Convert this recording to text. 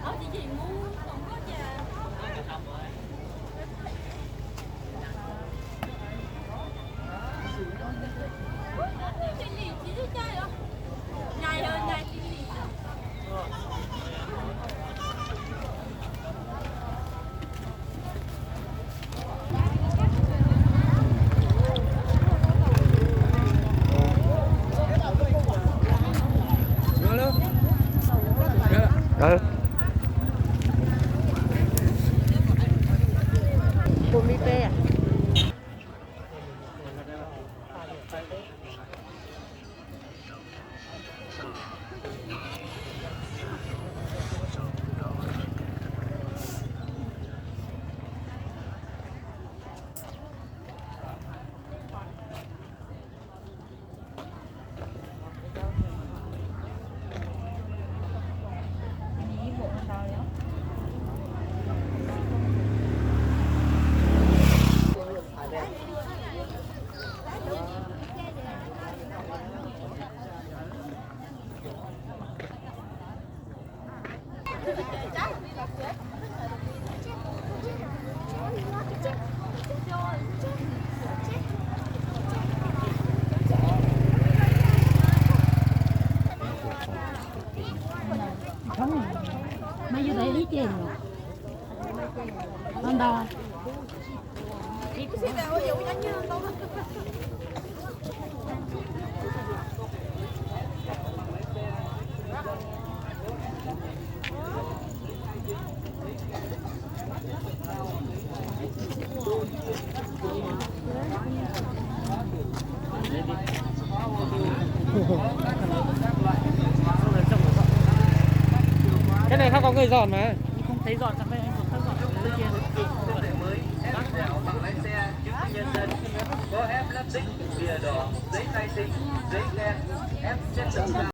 Ở chị gì mua còn có trà. Cái gì chị đi chơi không? Ngày ơi ngày chị đi. Ừ. Bột mì tê à? Không. Mấy vô đây lý chèn rồi. Con đo. Chị có xin nào dụ nhanh như đâu. Cái này khác có người dọn mà. Không thấy dọn sang đây anh còn thấy dọn từ kia. Bằng lái xe, chứng minh nhân dân, có ép lắp đích, bìa đỏ, giấy khai sinh, giấy đen, ép chất lượng cao.